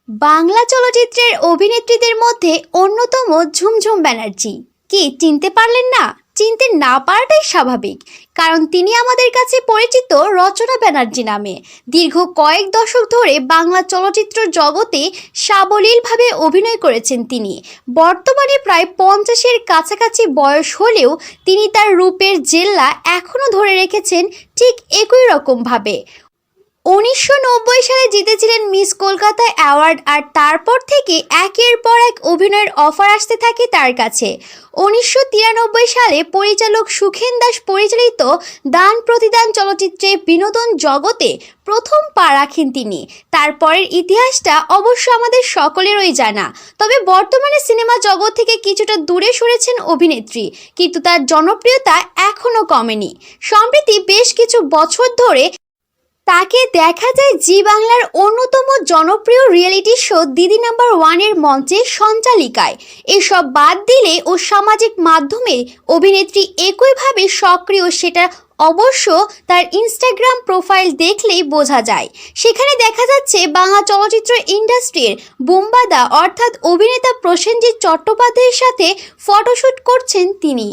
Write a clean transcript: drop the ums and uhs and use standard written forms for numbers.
বাংলা চলচ্চিত্রের অভিনেত্রীদের মধ্যে অন্যতম ঝুমঝুম ব্যানার্জি। কি চিনতে পারলেন না? চিনতে না পারাটাই স্বাভাবিক, কারণ তিনি আমাদের কাছে পরিচিত রচনা ব্যানার্জি নামে। দীর্ঘ কয়েক দশক ধরে বাংলা চলচ্চিত্র জগতে সাবলীলভাবে অভিনয় করেছেন তিনি। বর্তমানে প্রায় 50-এর কাছাকাছি বয়স হলেও তিনি তার রূপের জেল্লা এখনও ধরে রেখেছেন ঠিক একই রকমভাবে। 1990 সালে জিতেছিলেন মিস কলকাতা অ্যাওয়ার্ড, আর তারপর থেকে একের পর এক অভিনয়ের অফার আসতে থাকে তার কাছে। 1993 সালে পরিচালক সুখেন দাস পরিচালিত দান প্রতিদান চলচ্চিত্রে বিনোদন জগতে প্রথম পা রাখেন তিনি। তারপরের ইতিহাসটা অবশ্য আমাদের সকলেরই জানা। তবে বর্তমানে সিনেমা জগৎ থেকে কিছুটা দূরে সরেছেন অভিনেত্রী, কিন্তু তার জনপ্রিয়তা এখনও কমেনি। সম্প্রতি বেশ কিছু বছর ধরে তাকে দেখা যায় জি বাংলার অন্যতম জনপ্রিয় রিয়েলিটি শো দিদি নাম্বার ওয়ানের মঞ্চে সঞ্চালিকায়। এসব বাদ দিলে ও সামাজিক মাধ্যমে অভিনেত্রী একইভাবে সক্রিয়, সেটা অবশ্য তার ইনস্টাগ্রাম প্রোফাইল দেখলেই বোঝা যায়। সেখানে দেখা যাচ্ছে বাংলা চলচ্চিত্র ইন্ডাস্ট্রির বুম্বাদা অর্থাৎ অভিনেতা প্রসেনজিৎ চট্টোপাধ্যায়ের সাথে ফটোশ্যুট করছেন তিনি।